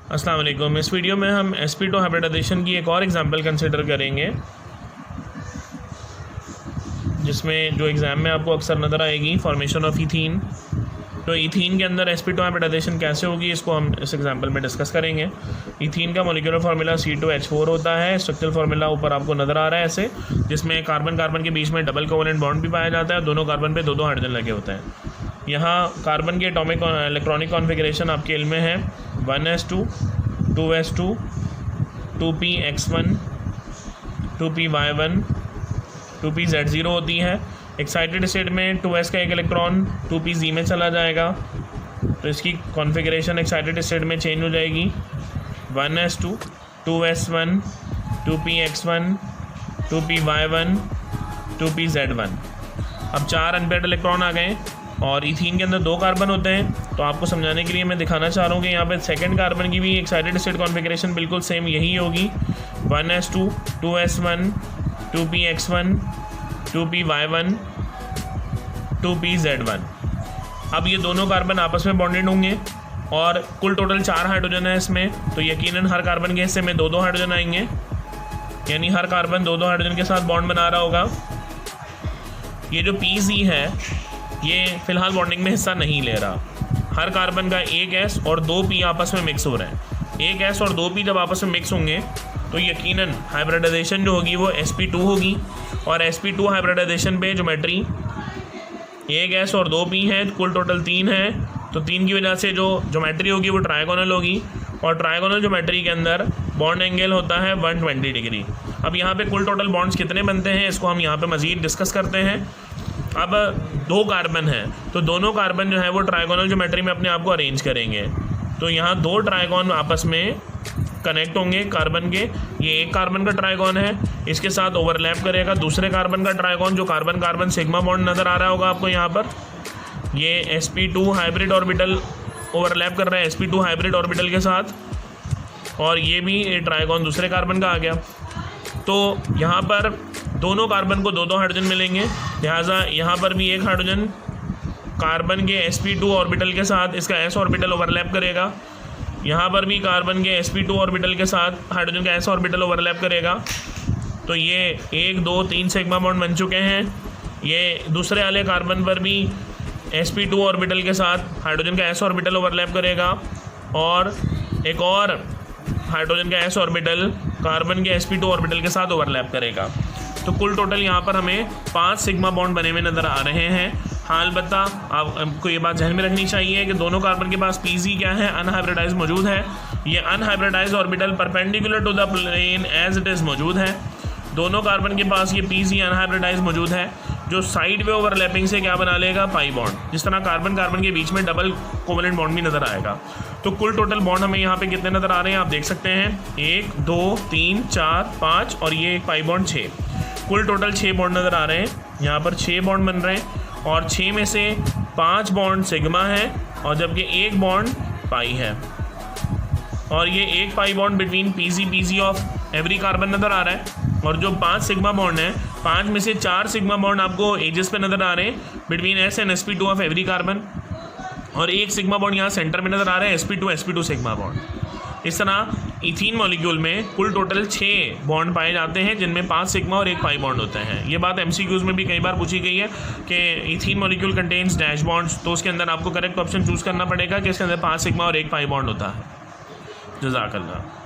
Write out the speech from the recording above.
अस्सलाम वालेकुम। इस वीडियो में हम sp2 हाइब्रिडाइजेशन की एक और एग्जांपल कंसिडर करेंगे, जिसमें जो एग्ज़ाम में आपको अक्सर नज़र आएगी, फॉर्मेशन ऑफ ईथीन। तो ईथीन के अंदर sp2 हाइब्रिडाइजेशन कैसे होगी, इसको हम इस एग्जांपल में डिस्कस करेंगे। ईथीन का मॉलिक्यूलर फार्मूला C²H⁴ होता है। स्ट्रक्चरल फार्मूला ऊपर आपको नज़र आ रहा है ऐसे, जिसमें कार्बन कार्बन के बीच में डबल कोवेलेंट बॉन्ड भी पाया जाता है, दोनों कार्बन पे दो हाइड्रोजन लगे होते हैं। यहाँ कार्बन के एटॉमिक इलेक्ट्रॉनिक कॉन्फ़िगरेशन आपके इल्म में है 1s2, 2s2, 2px1, 2py1, 2pz0 होती है। एक्साइटेड स्टेट में 2s का एक इलेक्ट्रॉन 2pz में चला जाएगा, तो इसकी कॉन्फ़िगरेशन एक्साइटेड स्टेट में चेंज हो जाएगी 1s2, 2s1, 2px1, 2py1, 2pz1। अब 4 अनपेयर्ड इलेक्ट्रॉन आ गए और ईथीन के अंदर 2 कार्बन होते हैं। तो आपको समझाने के लिए मैं दिखाना चाह रहा हूँ कि यहाँ पे सेकंड कार्बन की भी एक्साइटेड स्टेट कॉन्फ़िगरेशन बिल्कुल सेम यही होगी 1s2, 2s1, 2px1, 2py1, 2pz1। अब ये दोनों कार्बन आपस में बॉन्डेड होंगे और कुल टोटल 4 हाइड्रोजन है इसमें, तो यकीनन हर कार्बन के हिस्से में 2 हाइड्रोजन आएंगे, यानी हर कार्बन 2 हाइड्रोजन के साथ बॉन्ड बना रहा होगा। ये जो pz है ये फ़िलहाल बॉन्डिंग में हिस्सा नहीं ले रहा। हर कार्बन का एक s और 2 p आपस में मिक्स हो रहे हैं। एक s और 2 p जब आपस में मिक्स होंगे तो यकीनन हाइब्रिडाइजेशन जो होगी वो sp2 होगी। और sp2 हाइब्रिडाइजेशन पे ज्योमेट्री एक s और 2 p है, कुल टोटल 3 है, तो 3 की वजह से जो ज्योमेट्री होगी वो ट्रायगोनल होगी। और ट्रायगोनल ज्योमेट्री के अंदर बॉन्ड एंगल होता है 120 डिग्री। अब यहाँ पे कुल टोटल बॉन्ड्स कितने बनते हैं इसको हम यहाँ पे मज़ीद डिस्कस करते हैं। अब 2 कार्बन हैं, तो दोनों कार्बन जो है वो ट्रायगोनल ज्योमेट्री में अपने आप को अरेंज करेंगे। तो यहाँ 2 ट्रायगोन आपस में कनेक्ट होंगे कार्बन के। ये एक कार्बन का ट्रायगोन है, इसके साथ ओवरलैप करेगा दूसरे कार्बन का ट्रायगोन, जो कार्बन कार्बन सिग्मा बॉन्ड नज़र आ रहा होगा आपको यहाँ पर। ये sp2 हाइब्रिड ऑर्बिटल ओवरलैप कर रहा है sp2 हाइब्रिड ऑर्बिटल के साथ, और ये भी ट्रायगोन दूसरे कार्बन का आ गया। तो यहाँ पर दोनों कार्बन को 2 हाइड्रोजन मिलेंगे, लिहाजा यहाँ पर भी एक हाइड्रोजन कार्बन के sp2 ऑर्बिटल के साथ इसका s ऑर्बिटल ओवरलैप करेगा। यहाँ पर भी कार्बन के sp2 ऑर्बिटल के साथ हाइड्रोजन का s ऑर्बिटल ओवरलैप करेगा। तो ये 1, 2, 3 सिग्मा बॉन्ड बन चुके हैं। ये दूसरे वाले कार्बन पर भी sp2 ऑर्बिटल के साथ हाइड्रोजन का s ऑर्बिटल ओवरलैप करेगा, और एक और हाइड्रोजन का s ऑर्बिटल कार्बन के sp2 ऑर्बिटल के साथ ओवरलैप करेगा। तो कुल टोटल यहाँ पर हमें 5 सिग्मा बॉन्ड बने हुए नज़र आ रहे हैं। हाँ, अलबत्ता आपको ये बात ध्यान में रखनी चाहिए कि दोनों कार्बन के पास pz क्या है, अनहाइब्रिडाइज मौजूद है। ये unhybridized orbital perpendicular to the plane as it is मौजूद है। दोनों कार्बन के पास ये pz अनहाइब्रिडाइज मौजूद है, जो साइड वे ओवरलैपिंग से क्या बना लेगा, पाई बॉन्ड। जिस तरह कार्बन कार्बन के बीच में डबल कोवेलेंट बॉन्ड भी नज़र आएगा। तो कुल टोटल बॉन्ड हमें यहाँ पे कितने नज़र आ रहे हैं आप देख सकते हैं, 1, 2, 3, 4, 5 और ये एक पाई बॉन्ड 6। कुल टोटल 6 बॉन्ड नज़र आ रहे हैं। यहाँ पर 6 बॉन्ड बन रहे हैं और 6 में से 5 बॉन्ड सिग्मा है और जबकि 1 बॉन्ड पाई है। और ये एक pi bond between pz of every carbon नज़र आ रहा है। और जो 5 सिग्मा बॉन्ड है, 5 में से 4 सिग्मा बॉन्ड आपको एजेस पे नज़र आ रहे हैं between s and sp2 of every carbon, और एक सिग्मा बॉन्ड यहाँ सेंटर में नज़र आ रहा है sp2 सिग्मा बॉन्ड। इस तरह ईथीन मॉलिक्यूल में कुल टोटल 6 बॉन्ड पाए जाते हैं, जिनमें 5 सिग्मा और 1 पाई बॉन्ड होते हैं। ये बात MCQs में भी कई बार पूछी गई है कि ethene molecule contains dash bonds, तो उसके अंदर आपको करेक्ट ऑप्शन चूज़ करना पड़ेगा कि इसके अंदर 5 सिग्मा और 1 पाई बॉन्ड होता है। जजाक अल्लाह।